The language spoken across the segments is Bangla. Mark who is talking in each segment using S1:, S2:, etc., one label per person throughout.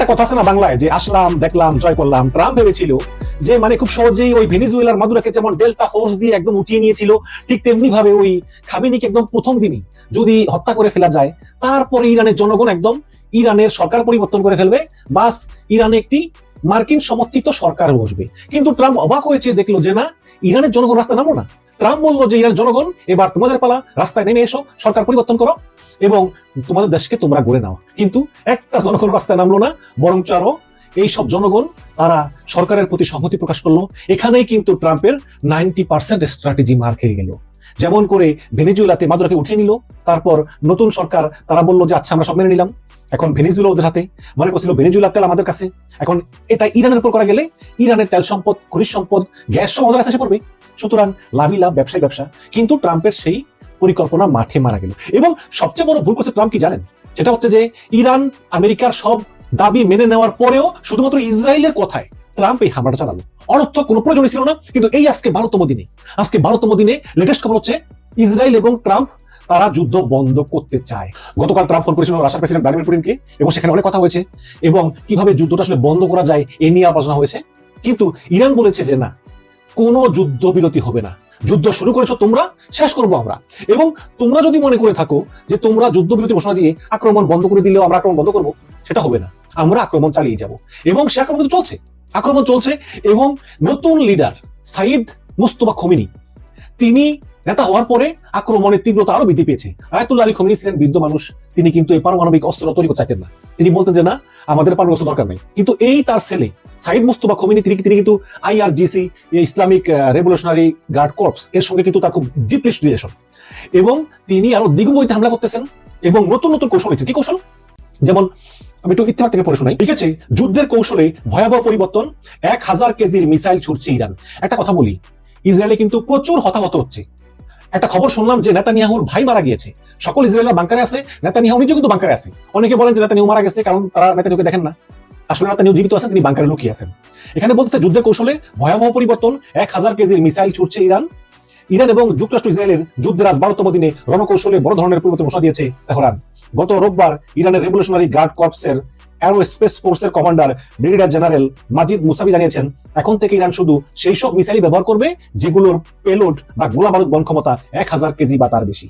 S1: একটা কথা আছে না বাংলায়, যে আসলাম দেখলাম জয় করলাম। ট্রাম্প ভেবেছিল যে মানে খুব সহজেই ওই ভেনেজুয়েলার মাদুরাকে যেমন ডেল্টা ফোর্স দিয়ে একদম উঠিয়ে নিয়েছিল, ঠিক তেমনি ভাবে ওই খামেনিকে একদম প্রথম দিনই যদি হত্যা করে ফেলা যায়, তারপরে ইরানের জনগণ একদম ইরানের সরকার পরিবর্তন করে ফেলবে, বাস ইরানে একটি মার্কিন সমর্থিত সরকার বসবে। কিন্তু ট্রাম্প অবাক হয়েছে, দেখলো যে না, ইরানের জনগণ রাস্তায় নামো না। ট্রাম্প বললো যে ইরান জনগণ, এবার তোমাদের পালা, রাস্তায় নেমে এসো, সরকার পরিবর্তন করো এবং তোমাদের দেশকে তোমরা গড়ে নাও। কিন্তু একটা জনগণ রাস্তায় নামলো না, বরঞ্চ আরো এইসব জনগণ তারা সরকারের প্রতি সংহতি প্রকাশ করলো। এখানেই কিন্তু ট্রাম্পের 90% স্ট্র্যাটেজি মার খেয়ে গেল। যেমন করে ভেনেজুয়েলাতে মাদুরাকে উঠিয়ে নিল, তারপর নতুন সরকার তারা বললো যে আচ্ছা আমরা সব মেনে নিলাম, এখন ভেনেজুয়েলা ওদের হাতে, মনে করছিল ভেনেজুয়েলার তেল আমাদের কাছে, এখন এটা ইরানের উপর করা গেলে ইরানের তেল সম্পদ, খনিজ সম্পদ, গ্যাস সব আমাদের কাছে এসে পড়বে। সুতরাং লাভই লাভ, ব্যবসায় ব্যবসা। কিন্তু ট্রাম্পের সেই পরিকল্পনা মাঠে মারা গেল। এবং সবচেয়ে বড় ভুল করছে ট্রাম্প কি জানেন? সেটা হচ্ছে যে ইরান আমেরিকার সব দাবি মেনে নেওয়ার পরেও শুধুমাত্র ইসরায়েলের কথায় ট্রাম্প এই হামলাটা চালালো। অনর্থক কোনো প্রয়োজন ছিল না। কিন্তু এই আজকে 12তম দিনে লেটেস্ট খবর হচ্ছে ইসরায়েল এবং ট্রাম্প তারা যুদ্ধ বন্ধ করতে চায়। গতকাল ট্রাম্প ফোন করেছিল রাশিয়ার প্রেসিডেন্ট ভ্লাদিমির পুতিনকে, এবং সেখানে অনেক কথা হয়েছে এবং কিভাবে যুদ্ধটা আসলে বন্ধ করা যায় এ নিয়ে আলোচনা হয়েছে। কিন্তু ইরান বলেছে যে না, কোনো যুদ্ধ বিরতি হবে না, যুদ্ধ শুরু করেছো তোমরা, শেষ করবো আমরা। এবং তোমরা যদি মনে করে থাকো যে তোমরা যুদ্ধবিরতি ঘোষণা দিয়ে আক্রমণ বন্ধ করে দিলেও আমরা আক্রমণ বন্ধ করবো, সেটা হবে না। আমরা আক্রমণ চালিয়ে যাব। এবং সে আক্রমণ চলছে, এবং নতুন লিডার সাইদ মুস্তফা খোমেনি, তিনি নেতা হওয়ার পরে আক্রমণের তীব্রতা আরো বৃদ্ধি পেয়েছে। আয়াতুল্লাহ আলী খোমেনি ছিলেন বৃদ্ধ মানুষ, তিনি কিন্তু এই পারমাণবিক অস্ত্র তৈরি করতে চাইতেন না। তিনি বলতেন যে না, আমাদের পারমাণবিক অস্ত্র দরকার নেই। কিন্তু এই তার ছেলে সাইদ মুস্তফা খোমেনি, তিনি কিন্তু IRGC, Islamic revolutionary guard corps, এর সঙ্গে কিন্তু তার খুব ডিপ রিলেশন, এবং তিনি আরো দ্বিগুণ গতিতে হামলা করতেছেন এবং নতুন নতুন কৌশল হচ্ছে। কি কৌশল? যেমন আমি একটু ইতিহাস থেকে পড়ে শোনাই। ঠিক আছে, যুদ্ধের কৌশলে ভয়াবহ পরিবর্তন, 1000 কেজির মিসাইল ছুটছে ইরান। একটা কথা বলি, ইসরায়েলে কিন্তু প্রচুর হতাহত হচ্ছে। একটা খবর শুনলাম যে নেতানিয়াহুর ভাই মারা গিয়েছে। সকল ইসরায়েলের বাংকারে আছে, নেতানিয়াহু নিজেও কিন্তু বাংকারে আছে। অনেকে বলেন যে নেতানিয়াহু মারা গেছে কারণ তারা নেতানিয়াহুকে দেখেন না। আসলে নেতানিয়াহু জীবিত আছেন, তিনি বাংকারে লুকিয়ে আছেন। এখানে বলতেছে যুদ্ধের কৌশলে ভয়াবহ পরিবর্তন, 1000 কেজির মিসাইল ছুটছে ইরান। ইরান এবং যুক্তরাষ্ট্র ইসরায়েলের যুদ্ধের আজ 12তম দিনে রণকৌশলে বড় ধরনের পরিবর্তন ঘোষণা দিয়েছে তেহরান। গত রোববার ইরানের রেভলিউশনারি গার্ড কর্পসের অ্যারোস্পেস ফোর্সের কমান্ডার ব্রিগেডিয়ার জেনারেল মাজিদ মুসাবি জানিয়েছেন, এখন থেকে ইরান শুধু সেই সব মিসাইল ব্যবহার করবে যেগুলোর পেলোড বা গোলা বারুদ বহন ক্ষমতা 1000 কেজি বা তার বেশি।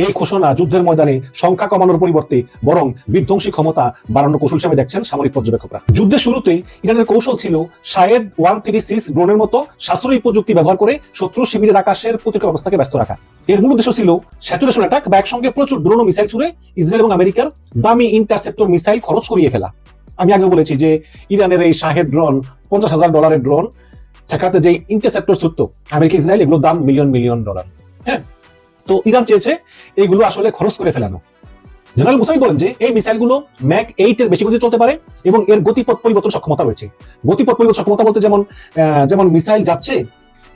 S1: এই ঘোষণা যুদ্ধের ময়দানে সংখ্যা কমানোর পরিবর্তে বরং বিধ্বংসী ক্ষমতা বাড়ানোর কৌশল হিসেবে দেখছেন সামরিক পর্যবেক্ষকরা। যুদ্ধের শুরুতে ইরানের কৌশল ছিল শায়েদ 136 ড্রোনের মতো সাশ্রয়ী প্রযুক্তি ব্যবহার করে শত্রু শিবিরের আকাশের প্রতিরক্ষা ব্যবস্থাকে ব্যস্ত রাখা। এর মূল উদ্দেশ্য ছিল স্যাচুরেশন অ্যাটাক বা একসঙ্গে প্রচুর ড্রোন ও মিসাইল ছুড়ে ইসরায়েল এবং আমেরিকার দামি ইন্টারসেপ্টর মিসাইল খরচ করিয়ে ফেলা। আমি আগে বলেছি যে ইরানের এই শাহেদ ড্রোন, $50,000 ড্রোন ঠেকাতে যে ইন্টারসেপ্টর ছুটতো আমেরিকা ইসরায়েল, এগুলোর দাম মিলিয়ন ডলার। হ্যাঁ, তো ইরান চেয়েছে এইগুলো আসলে খরচ করে ফেলানো। জেনারেল মুসাবি বলেন যে এই মিসাইলগুলো ম্যাক 8 এর বেশি গতিতে চলতে পারে এবং এর গতিপথ পরিবর্তন সক্ষমতা রয়েছে। গতিপথ পরিবর্তন সক্ষমতা বলতে যেমন মিসাইল যাচ্ছে,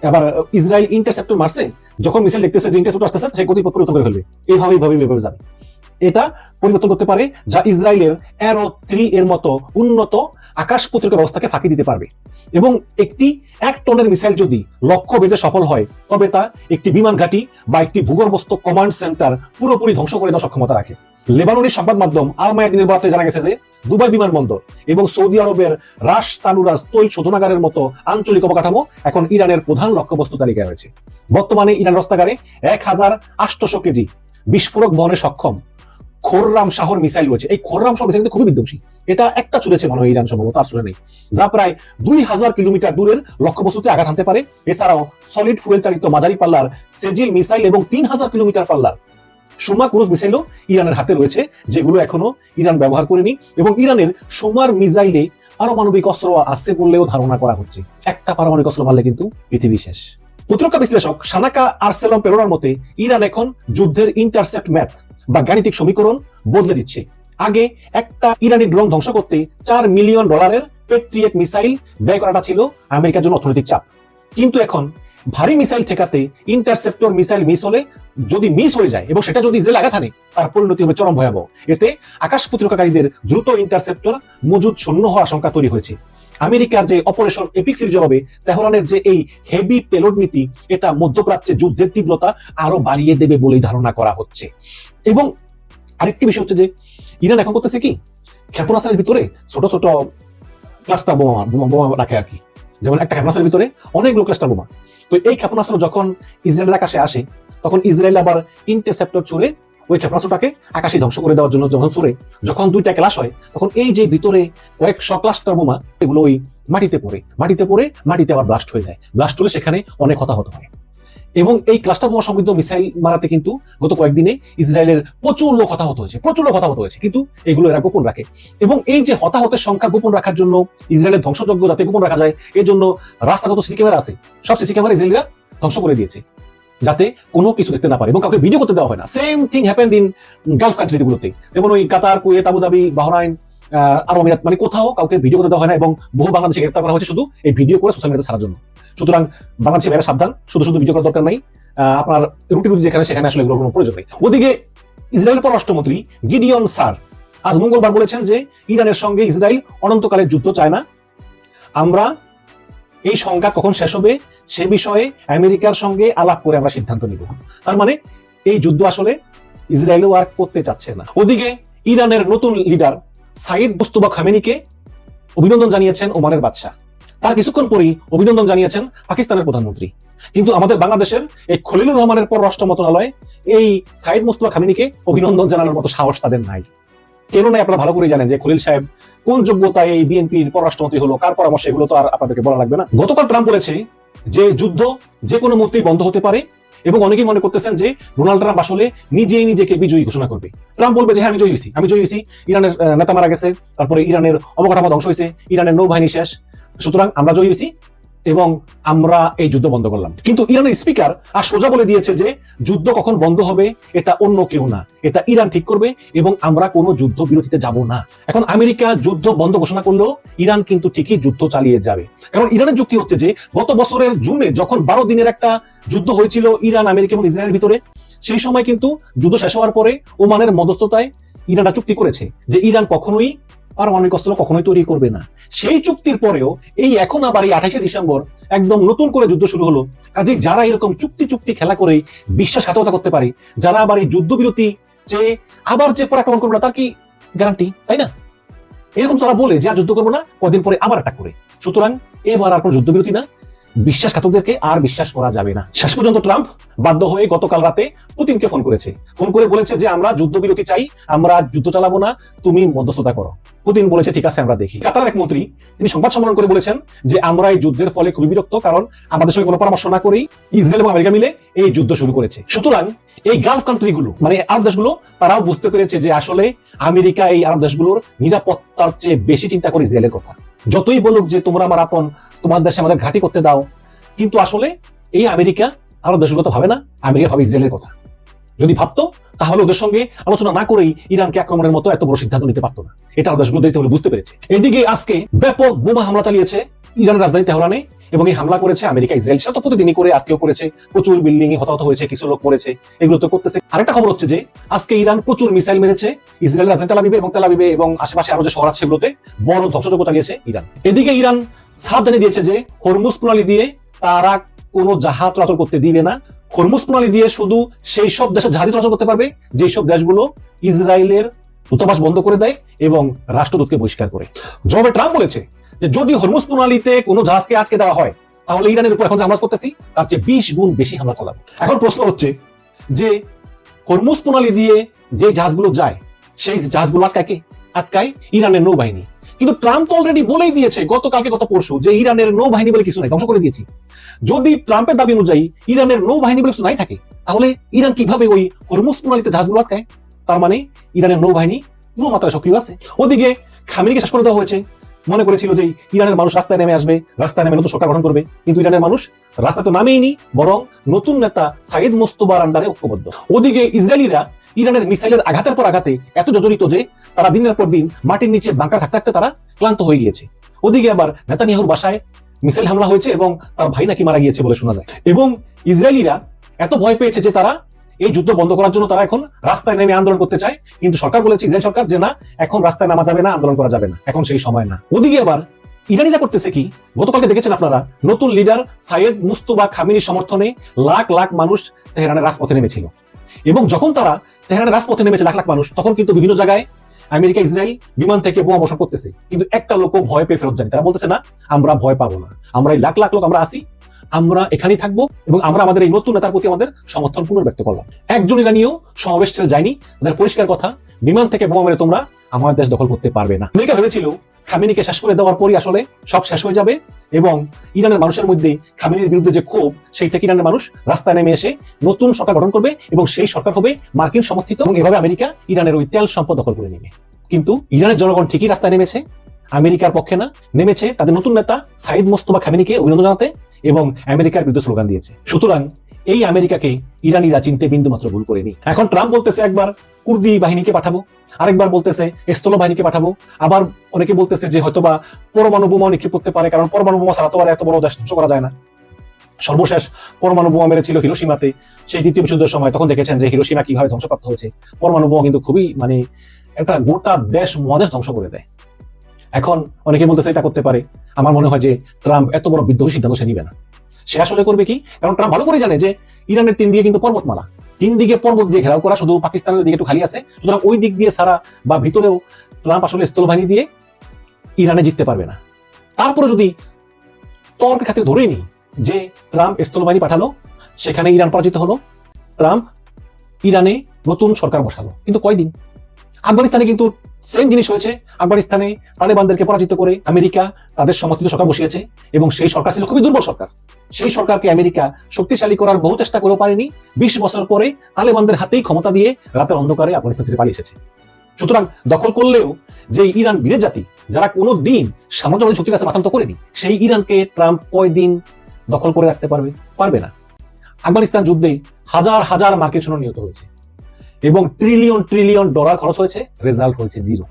S1: আবার ইসরায়েল ইন্টারসেপ্টর মারছে, যখন মিসাইল দেখতেছে যে ইন্টারসেপ্টর আসতেছে, সে গতিপথ পরিবর্তন করে ফেলবে। এইভাবে যাবে। এটা পরিবর্তন করতে পারে, যা ইসরায়েলের অ্যারো 3 এর মতো উন্নত আকাশ প্রতিরক্ষা ব্যবস্থাকে ফাঁকি দিতে পারবে। এবং একটি 1 টনের মিসাইল যদি লক্ষ্য ভেদে সফল হয়, তবে তা একটি বিমান ঘাঁটি বা একটি ভূগর্ভস্থ কমান্ড সেন্টার পুরোপুরি ধ্বংস করে দেওয়ার সক্ষমতা রাখে। লেবাননের সংবাদ মাধ্যম আল মায়াদিনের বরাতে জানা গেছে যে দুবাই বিমানবন্দর এবং সৌদি আরবের রাশ তানুরাজ তৈল শোধনাগারের মতো আঞ্চলিক অবকাঠামো এখন ইরানের প্রধান লক্ষ্যবস্তু তালিকায় রয়েছে। বর্তমানে ইরান রস্তাগারে 1800 কেজি বিস্ফোরক বহনে সক্ষম খোররাম শাহর মিসাইল রয়েছে। এই খোররাম শাহর মিসাইল খুবই বিধ্বংসী। এটা একটা ছুড়েছে মনে হয় ইরান, সম্ভবত আর ছুড়ে নেই, যা প্রায় 2000 কিলোমিটার দূরের লক্ষ্যবস্তুতে আঘাত হানতে পারে। এছাড়াও সলিড ফুয়েল চালিত মাঝারি পাল্লার সেজিল মিসাইল এবং 3000 কিলোমিটার পাল্লার সুমা ক্রুজ মিসাইলও ইরানের হাতে রয়েছে, যেগুলো এখনো ইরান ব্যবহার করেনি। এবং ইরানের সুমার মিসাইলে পারমাণবিক অস্ত্র আছে বললেও ধারণা করা হচ্ছে। একটা পারমাণবিক অস্ত্র মারলে কিন্তু পৃথিবী শেষ। প্রতিরক্ষা বিশ্লেষক সানাকা আরসেলম পেরোরার মতে ইরান এখন যুদ্ধের ইন্টারসেপ্ট ম্যাথ বা গাণিতিক সমীকরণ বদলে দিচ্ছে। আগে একটা ইরানি ড্রোন ধ্বংস করতে $4 মিলিয়ন পেট্রিয়েট মিসাইল ব্যয় করাটা ছিল আমেরিকার জন্য অর্থনৈতিক চাপ। কিন্তু এখন ভারী মিসাইল ঠেকাতে ইন্টারসেপ্টর মিসাইল মিস হয়ে যায় এবং সেটা যদি ইসরায়েল আঘাত হানে, তার পরিণতি হবে চরম ভয়াবহ। এতে আকাশ প্রতিরক্ষাকারীদের দ্রুত ইন্টারসেপ্টর মজুদ শূন্য হওয়ার আশঙ্কা তৈরি হয়েছে। আমেরিকার যে অপারেশন এপিক্সির জবাবে তেহরানের যে এই হেভি পেলোড নীতি, এটা মধ্যপ্রাচ্যে যুদ্ধের তীব্রতা আরো বাড়িয়ে দেবে বলেই ধারণা করা হচ্ছে। এবং আরেকটি বিষয় হচ্ছে যে ইরান এখন করতেছে কি, ক্ষেপণাস্ত্রের ভিতরে ছোট ছোট ক্লাস্টার বোমা বোমা রাখে আর কি, যেমন একটা ক্ষেপণাস্ত্রের ভিতরে অনেকগুলো ক্লাস্টার বোমা। তো এই ক্ষেপণাস্ত্র যখন ইসরায়েলের আকাশে আসে তখন ইসরায়েল আবার ইন্টারসেপ্টর ছুড়ে ওই ক্ষেপণাস্ত্রটাকে আকাশে ধ্বংস করে দেওয়ার জন্য যখন ছুড়ে, যখন দুইটা ক্লাশ হয় তখন এই যে ভিতরে কয়েকশো ক্লাস্টার বোমা এগুলো ওই মাটিতে পড়ে মাটিতে আবার ব্লাস্ট হয়ে যায়। ব্লাস্ট হলে সেখানে অনেক হতাহত হয়। এবং এই ক্লাস্টার বোমা সমৃদ্ধ মিসাইল মারাতে কিন্তু গত কয়েকদিনে ইসরায়েলের প্রচুর লোক হতাহত হয়েছে, কিন্তু এগুলো এরা গোপন রাখে। এবং এই যে হতাহতের সংখ্যা গোপন রাখার জন্য, ইসরায়েলের ধ্বংসযজ্ঞ যাতে গোপন রাখা যায়, এর জন্য রাস্তা যত সিসি ক্যামেরা আছে সব সিসি ক্যামেরা ইসরায়েলিরা ধ্বংস করে দিয়েছে, যাতে কোনো কিছু দেখতে না পারে এবং কাউকে ভিডিও করতে দেওয়া হয় না। Same thing happened in gulf কান্ট্রিগুলোতে, যেমন ওই কাতার, কুয়েত, আবুধাবি, বাহরাইন, আরব আমিরাত, মানে কোথাও কাউকে ভিডিও করতে দেওয়া হয় না এবং বহু বাংলাদেশে গ্রেফতার করা হয়েছে শুধু এই ভিডিও করে সোশ্যাল মিডিয়াতে ছাড়ার জন্য। সুতরাং বাংলাদেশে বাইরে সাবধান, শুধু ভিডিও করার দরকার নাই, আপনার রুটি যেখানে সেখানে আসলে এগুলোর কোনো প্রয়োজন নেই। ওদিকে ইসরায়েলের পররাষ্ট্রমন্ত্রী গিডিয়ন সার আজ মঙ্গলবার বলেছেন যে ইরানের সঙ্গে ইসরায়েল অনন্তকালের যুদ্ধ চায় না, আমরা এই সংঘাত কখন শেষ হবে সে বিষয়ে আমেরিকার সঙ্গে আলাপ করে আমরা সিদ্ধান্ত নিব। তার মানে এই যুদ্ধ আসলে ইসরায়েলও আর করতে চাচ্ছে না। ওদিকে ইরানের নতুন লিডার সাইদ মুস্তফা খামেনিকে অভিনন্দন জানিয়েছেন ওমানের বাদশাহ, তার কিছুক্ষণ পরেই অভিনন্দন জানিয়েছেন পাকিস্তানের প্রধানমন্ত্রী। কিন্তু আমাদের বাংলাদেশের এই খলিলুর রহমানের পররাষ্ট্র মন্ত্রণালয় এই সাইদ মুস্তফা খামেনিকে অভিনন্দন জানানোর মতো সাহস তাদের নাই। কেন নাই আপনারা ভালো করে জানেন যে খলিল সাহেব কোন যোগ্যতায় এই বিএনপির পররাষ্ট্রমন্ত্রী হলো, কার পরামর্শ, এগুলো তো আর আপনাদেরকে বলা লাগবে না। গতকাল ট্রাম্প বলেছে যে যুদ্ধ যে কোনো মুহূর্তেই বন্ধ হতে পারে এবং অনেকেই মনে করতেছেন যে ডোনাল্ড ট্রাম্প আসলে নিজেই নিজেকে বিজয়ী ঘোষণা করবে। ট্রাম্প বলবে যে হ্যাঁ আমি জয়ী হয়েছি, ইরানের নেতা মারা গেছে, তারপরে ইরানের অবকাঠামো ধ্বংস হয়েছে, ইরানের নৌবাহিনী শেষ, সুতরাং আমরা জয়ী হয়েছি এবং আমরা এই যুদ্ধ বন্ধ করলাম। কিন্তু ইরানের স্পিকার আর সোজা বলে দিয়েছে যে যুদ্ধ কখন বন্ধ হবে এটা অন্য কেউ না, এটা ইরান ঠিক করবে এবং আমরা কোনো যুদ্ধ বিরতিতে যাব না। এখন আমেরিকা যুদ্ধ বন্ধ ঘোষণা করলেও ইরান কিন্তু ঠিকই যুদ্ধ চালিয়ে যাবে, কারণ ইরানের যুক্তি হচ্ছে যে গত বছরের জুনে যখন 12 দিনের একটা যুদ্ধ হয়েছিল ইরান, আমেরিকা এবং ইসরায়েলের ভিতরে, সেই সময় কিন্তু যুদ্ধ শেষ হওয়ার পরে ওমানের মধ্যস্থতায় ইরানরা চুক্তি করেছে যে ইরান কখনোই পারমাণবিক অস্ত্র কখনোই তৈরি করবে না। সেই চুক্তির পরেও এই এখন আবার এই 28শে ডিসেম্বর একদম নতুন করে যুদ্ধ শুরু হলো। কাজে যারা এরকম চুক্তি খেলা করে বিশ্বাসঘাতকতা করতে পারে, যারা আবার এই যুদ্ধবিরতি যে আবার যে পর আক্রমণ করবে না, তার কি গ্যারান্টি, তাই না? এরকম তারা বলে যে আর যুদ্ধ করবো না, কদিন পরে আবার অ্যাটাক করে। সুতরাং এবার আর কোনো যুদ্ধবিরতি না, বিশ্বাসঘাতকদেরকে আর বিশ্বাস করা যাবে না। শেষ পর্যন্ত ট্রাম্প বাধ্য হয়ে গতকাল রাতে পুতিনকে ফোন করে বলেছে যে আমরা যুদ্ধবিরতি চাই, আমরা যুদ্ধ চালাবো না, তুমি মধ্যস্থতা করো। পুতিন বলেছে ঠিক আছে আমরা দেখি। কাতারের এক মন্ত্রী তিনি সংবাদ সম্মেলন করে বলেছেন যে আমরা এই যুদ্ধের ফলে খুবই বিরক্ত, কারণ আমাদের সঙ্গে কোনো পরামর্শ না করেই ইসরায়েল এবং আমেরিকা মিলে এই যুদ্ধ শুরু করেছে। সুতরাং এই গালফ কান্ট্রিগুলো মানে আরব দেশগুলো তারাও বুঝতে পেরেছে যে আসলে আমেরিকা এই আরব দেশগুলোর নিরাপত্তার চেয়ে বেশি চিন্তা করে ইসরায়েলের কথা। যতই বলুক যে তোমরা আমার আপন, তোমার দেশে আমাদের ঘাঁটি করতে দাও, কিন্তু আসলে এই আমেরিকা আরব দেশগুলো তো ভাবে না, আমেরিকা ভাবে ইসরায়েলের কথা। যদি ভাবতো তাহলে ওদের সঙ্গে আলোচনা না করেই ইরানকে আক্রমণের মতো এত বড় সিদ্ধান্ত নিতে পারতো না। এটা আরব দেশগুলো দেখতে হলে বুঝতে পেরেছে। এদিকে আজকে ব্যাপক বোমা হামলা চালিয়েছে ইরানের রাজধানী তেহরানে এবং এই হামলা করেছে আমেরিকা, ইসরায়েল। সেটা তো প্রতিদিনই করে, আজকেও করেছে। প্রচুর বিল্ডিং হতাহত হয়েছে, কিছু লোক মরেছে, এগুলো তো করতেছে। আরেকটা খবর হচ্ছে যে আজকে ইরান প্রচুর মিসাইল মেরেছে ইসরায়েল রাজধানী তেল আবিবে এবং আশেপাশে আরো যে শহর আছে সেগুলোতে বড় ধ্বংসযজ্ঞ চালিয়েছে ইরান। এদিকে ইরান সাফ জানিয়ে দিয়েছে যে হরমুজ প্রণালী দিয়ে তারা কোনো জাহাজ চলাচল করতে দিবে না। হরমুজ প্রণালী দিয়ে শুধু সেই সব দেশে জাহাজ চলাচল করতে পারবে যেসব দেশগুলো ইসরায়েলের দূতাবাস বন্ধ করে দেয় এবং রাষ্ট্রদূতকে বহিষ্কার করে। জবাবে ট্রাম্প বলেছে যে যদি হরমুজ প্রণালীতে কোনো জাহাজকে আটকে দেওয়া হয় তাহলে ইরানের উপর এখন যে হামলা করতেছি তার চেয়ে 20 গুণ বেশি হামলা চালাবো। এখন প্রশ্ন হচ্ছে যে হরমুজ প্রণালী দিয়ে যে জাহাজগুলো যায় সেই জাহাজগুলো আটকায় ইরানের নৌবাহিনী। কিন্তু ট্রাম্প তো অলরেডি বলেই দিয়েছে গত পরশু যে ইরানের নৌবাহিনী বলে কিছু নাই, ধ্বংস করে দিয়েছি। যদি ট্রাম্পের দাবি অনুযায়ী ইরানের নৌবাহিনী বলে কিছু নাই থাকে, তাহলে ইরান কিভাবে ওই হরমুজ প্রণালীতে জাহাজগুলো আটকায়? তার মানে ইরানের নৌবাহিনী পুরো মাত্রায় সক্রিয় আছে। ওদিকে খামেনিকে শেষ করে দেওয়া হয়েছে। মনে করেছিল যে ইরানের মানুষ রাস্তায় নেমে আসবে, রাস্তায় নেমে নতুন সরকার গঠন করবে, কিন্তু ইরানের মানুষ রাস্তায় তো নামেইনি, বরং নতুন নেতা সাইদ মুস্তফার আন্ডারে ঐক্যবদ্ধ। ওদিকে ইসরায়েলিরা ইরানের মিসাইলের আঘাতের পর আঘাতে এত জর্জরিত যে তারা দিনের পর দিন মাটির নিচে বাংকার থাকতে তারা ক্লান্ত হয়ে গিয়েছে। ওদিকে আবার নেতানিয়াহুর বাসায় মিসাইল হামলা হয়েছে এবং তার ভাই নাকি মারা গিয়েছে বলে শোনা যায়। এবং ইসরায়েলিরা এত ভয় পেয়েছে যে তারা এই যুদ্ধ বন্ধ করার জন্য তারা এখন রাস্তায় নেমে আন্দোলন করতে চায়, কিন্তু সরকার বলেছে, ইসরায়েল সরকার, যে না, এখন রাস্তায় নামা যাবে না, আন্দোলন করা যাবে না, এখন সেই সময় না। ওদিকে আবার ইরানিরা করতেছে কি, গতকালকে দেখেছেন আপনারা, নতুন লিডার সাইয়েদ মুস্তফা খামেনির সমর্থনে লাখ লাখ মানুষ তেহরানের রাজপথে নেমেছিল। এবং যখন তারা তেহরানের রাজপথে নেমেছে লাখ লাখ মানুষ, তখন কিন্তু বিভিন্ন জায়গায় আমেরিকা ইসরায়েল বিমান থেকে বোমা বর্ষণ করতেছে, কিন্তু একটা লোক ভয় পেয়ে ফেরত যায়নি। তারা বলতেছে না, আমরা ভয় পাবো না, আমরা এই লাখ লাখ লোক আমরা আসি, আমরা এখানেই থাকবো এবং আমরা আমাদের এই নতুন নেতার প্রতি আমাদের সমর্থন পুনর্ব্যক্ত করলাম। একজন ইরানিও সমাবেশ ছেড়ে যায়নি। তাদের পরিষ্কার কথা, বিমান থেকে বোমা মেরে তোমরা আমার দেশ দখল করতে পারবে না। আমেরিকা ভেবেছিল খামেনিকে শেষ করে দেওয়ার পরই আসলে সব শেষ হয়ে যাবে এবং ইরানের মানুষের মধ্যে খামেনির বিরুদ্ধে যে ক্ষোভ, সেই থেকে ইরানের মানুষ রাস্তায় নেমে এসে নতুন সরকার গঠন করবে এবং সেই সরকার হবে মার্কিন সমর্থিত এবং এভাবে আমেরিকা ইরানের ওই তেল সম্পদ দখল করে নেবে। কিন্তু ইরানের জনগণ ঠিকই রাস্তায় নেমেছে, আমেরিকার পক্ষে না, নেমেছে তাদের নতুন নেতা সাইদ মোস্তফা খামেনিকে অভিনন্দন জানাতে এবং আমেরিকার বিরুদ্ধে স্লোগান দিয়েছে। সুতরাং এই আমেরিকাকে ইরানিরা চিনতে বিন্দুমাত্র ভুল করেনি। এখন ট্রাম্প বলতেছে একবার কুর্দি বাহিনীকে পাঠাবো, আরেকবার বলতেছে স্থল বাহিনীকে পাঠাবো, আবার অনেকে বলতেছে যে হয়তোবা পরমাণু বোমা নিক্ষেপ করতে পারে, কারণ পরমাণু বোমা ছাড়া তো আর এত বড় দেশ ধ্বংস করা যায় না। সর্বশেষ পরমাণু বোমা মেরেছিল হিরোশিমাতে, সেই দ্বিতীয় বিশ্বযুদ্ধের সময়। তখন দেখেছেন যে হিরোশিমা কিভাবে ধ্বংসপ্রাপ্ত হয়েছে। পরমাণু বোমা কিন্তু খুবই একটা গোটা দেশ মহাদেশ ধ্বংস করে দেয়। এখন অনেকে বলতেছে এটা করতে পারে। আমার মনে হয় যে ট্রাম্প এত বড় বিদ্রোহী সিদ্ধান্ত সে নিবে না। সে আসলে করবে কি, কারণ ট্রাম্প ভালো করে জানে যে ইরানের 3 দিকে কিন্তু পর্বতমালা, 3 দিকে পর্বত দিয়ে ঘেরাও করা, শুধু পাকিস্তানের দিকে একটু খালি আছে। সুতরাং ওই দিক দিয়ে সারা বা ভিতরেও ট্রাম্প আসলে স্থলবাহিনী দিয়ে ইরানে জিততে পারবে না। তারপরে যদি তর্কের খাতিরে ধরেই নি যে ট্রাম্প স্থলবাহিনী পাঠালো, সেখানে ইরান পরাজিত হলো, ট্রাম্প ইরানে নতুন সরকার বসালো, কিন্তু কয়দিন? আফগানিস্তানে কিন্তু সেম জিনিস হয়েছে। আফগানিস্তানে তালেবানদেরকে পরাজিত করে আমেরিকা তাদের সমর্থিত সরকার বসিয়েছে এবং সেই সরকার ছিল খুবই দুর্বল সরকার। সেই সরকারকে আমেরিকা শক্তিশালী করার বহু চেষ্টা করেও পারেনি। 20 বছর পরে তালেবানদের হাতেই ক্ষমতা দিয়ে রাতের অন্ধকারে আফগানিস্তান ছেড়ে পালিয়ে এসেছে। সুতরাং দখল করলেও যে ইরান বীরের জাতি, যারা কোনো দিন সাম্রাজ্যবাদী শক্তির কাছে মাথা নত করেনি, সেই ইরানকে ট্রাম্প কয়দিন দখল করে রাখতে পারবে না। আফগানিস্তান যুদ্ধে হাজার হাজার মার্কিন সৈন্য নিহত হয়েছে এবং ট্রিলিয়ন ট্রিলিয়ন ডলার খরচ হয়েছে, রেজাল্ট হয়েছে 0।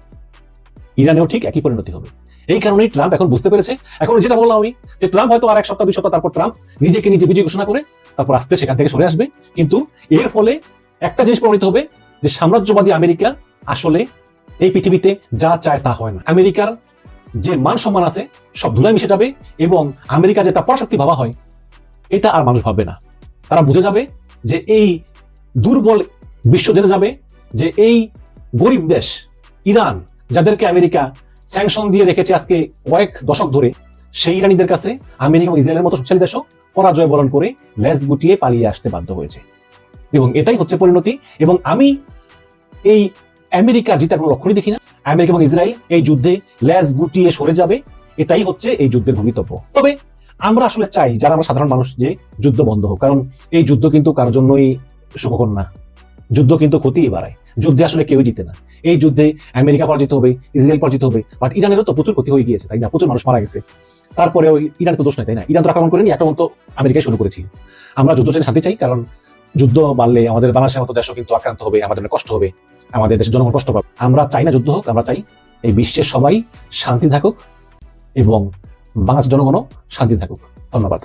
S1: ইরানেও ঠিক একই পরিণতি হবে। এই কারণেই ট্রাম্প এখন বুঝতে পেরেছে। এখন যেটা বললাম আমি, যে ট্রাম্প হয়তো আর 1 সপ্তাহ 2 সপ্তাহ তারপর ট্রাম্প নিজেকে নিজে বিজয় ঘোষণা করে তারপর আস্তে সেখান থেকে সরে আসবে। কিন্তু এর ফলে একটা জিনিস প্রমাণিত হবে যে সাম্রাজ্যবাদী আমেরিকা আসলে এই পৃথিবীতে যা চায় তা হয় না। আমেরিকার যে মান সম্মান আছে সব ধুলায় মিশে যাবে এবং আমেরিকা যে তা পরাশক্তি ভাবা হয়, এটা আর মানুষ ভাববে না। তারা বুঝে যাবে যে এই দুর্বল বিশ্ব জেনে যাবে যে এই গরিব দেশ ইরান, যাদেরকে আমেরিকা স্যাংশন দিয়ে রেখেছে আজকে কয়েক দশক ধরে, সেই ইরানিদের কাছে আমেরিকা এবং ইসরায়েলের মতো শক্তিশালী দেশও পরাজয় বরণ করে লেজ গুটিয়ে পালিয়ে আসতে বাধ্য হয়েছে। এবং এটাই হচ্ছে পরিণতি। এবং আমি এই আমেরিকা জিতার কোনো লক্ষণই দেখি না। আমেরিকা এবং ইসরায়েল এই যুদ্ধে লেজ গুটিয়ে সরে যাবে, এটাই হচ্ছে এই যুদ্ধের ভবিতব্য। তবে আমরা আসলে চাই, যারা আমরা সাধারণ মানুষ, যে যুদ্ধ বন্ধ হোক, কারণ এই যুদ্ধ কিন্তু কারোর জন্যই সুখকর না। যুদ্ধ কিন্তু ক্ষতিই বাড়ায়। যুদ্ধে আসলে কেউই জিতে না। এই যুদ্ধে আমেরিকা পরাজিত হবে, ইসরায়েল পরাজিত হবে, বাট ইরানেরও তো প্রচুর ক্ষতি হয়ে গিয়েছে, তাই না? প্রচুর মানুষ মারা গেছে। তারপরে ওই ইরানের তো দোষ নাই, তাই না? ইরান তো আক্রমণ করেনি, আক্রমণ তো আমেরিকায় শুরু করেছিল। আমরা যুদ্ধ চাই, শান্তি চাই, কারণ যুদ্ধ বাড়লে আমাদের বাংলাদেশের মতো দেশও কিন্তু আক্রান্ত হবে, আমাদের কষ্ট হবে, আমাদের দেশের জনগণ কষ্ট পাবে। আমরা চাই না যুদ্ধ হোক, আমরা চাই এই বিশ্বের সবাই শান্তি থাকুক এবং বাংলাদেশের জনগণও শান্তি থাকুক। ধন্যবাদ।